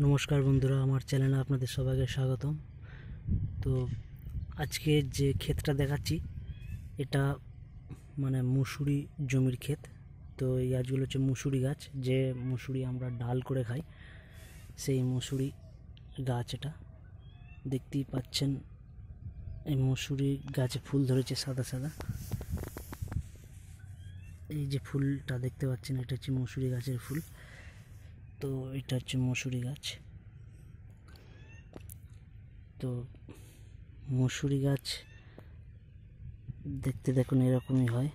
নমস্কার বন্ধুরা, আমার চ্যানেলে আপনাদের সবাইকে স্বাগতম। তো আজকে যে ক্ষেতটা দেখাচ্ছি এটা মানে মুসুরি জমির ক্ষেত। তো এই গাছগুলো হচ্ছে মুসুরি গাছ, যে মুসুরি আমরা ডাল করে খাই, সেই মুসুরি গাছ। এটা দেখতেই পাচ্ছেন, এই মুসুরি গাছে ফুল ধরেছে সাদা সাদা। এই যে ফুলটা দেখতে পাচ্ছেন, এটা হচ্ছে মুসুরি গাছের ফুল। তো এটা হচ্ছে মুসুরি গাছ। তো মুসুরি গাছ দেখতে দেখুন এরকমই হয়।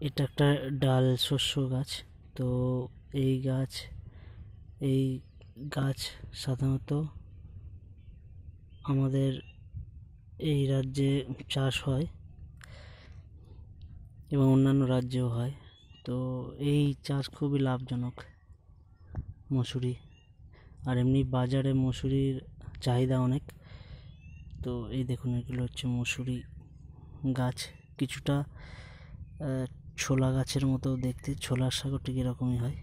এটা একটা ডাল শস্য গাছ। তো এই গাছ সাধারণত আমাদের এই রাজ্যে চাষ হয় এবং অন্যান্য রাজ্যেও হয়। তো এই চাষ খুবই লাভজনক মসুরি, আর এমনি বাজারে মসুরির চাহিদা অনেক। তো এই দেখুন, এগুলো হচ্ছে মসুরি গাছ, কিছুটা ছোলা গাছের মতো দেখতে। ছোলার শাকও ঠিক এরকমই হয়।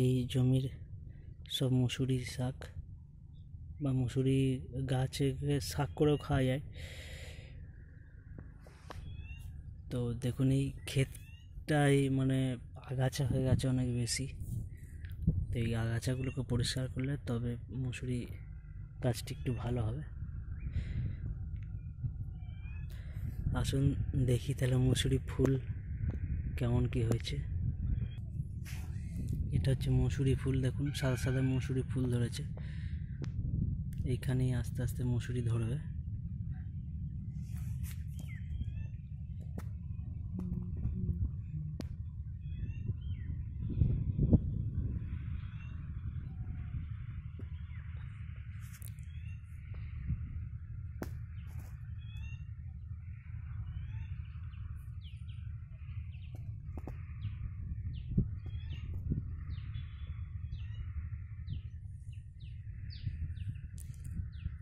এই জমির সব মসুরি শাক বা মসুরি গাছে শাক করেও খাওয়া যায়। তো দেখুন, এই ক্ষেতটাই মানে আগাছা হয়ে গেছে অনেক বেশি। তো এই আগাছাগুলোকে পরিষ্কার করলে তবে মসুরি গাছটি একটু ভালো হবে। আসুন দেখি তাহলে মসুরি ফুল কেমন কি হয়েছে। এটা হচ্ছে মসুরি ফুল, দেখুন সাদা সাদা মসুরি ফুল ধরেছে। এইখানেই আস্তে আস্তে মসুরি ধরবে।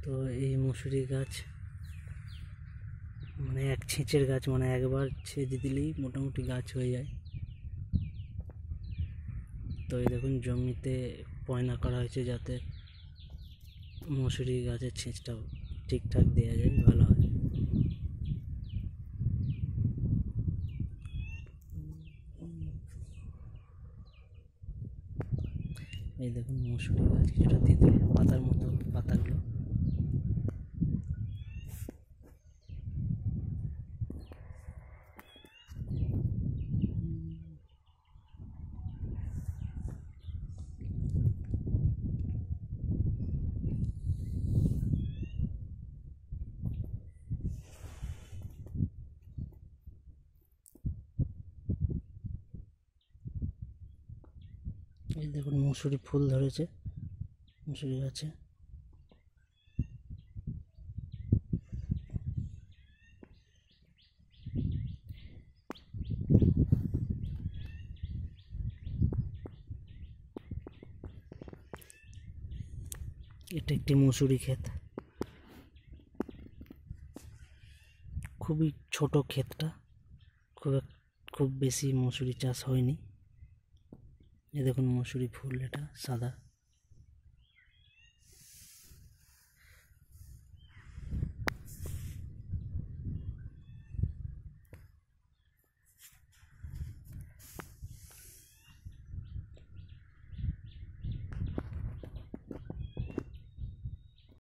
তো এই মসুরি গাছ মানে এক ছেঁচের গাছ, মানে একবার ছেঁচে দিলেই মোটামুটি গাছ হয়ে যায়। তো এই দেখুন, জমিতে পয়না করা হয়েছে যাতে মসুরি গাছের ছেঁচটা ঠিকঠাক দেওয়া যায়, ভালো হয়। এই দেখুন মসুরি গাছ, কিছুটা তেঁতুল পাতার মতো পাতাগুলো। এই দেখুন মসুরি ফুল ধরেছে মসুরি গাছে। এটা একটি মসুরি ক্ষেত, খুবই ছোট ক্ষেতটা, খুব বেশি মসুরি চাষ হয়নি। এই দেখুন মসুরি ফুল, এটা সাদা।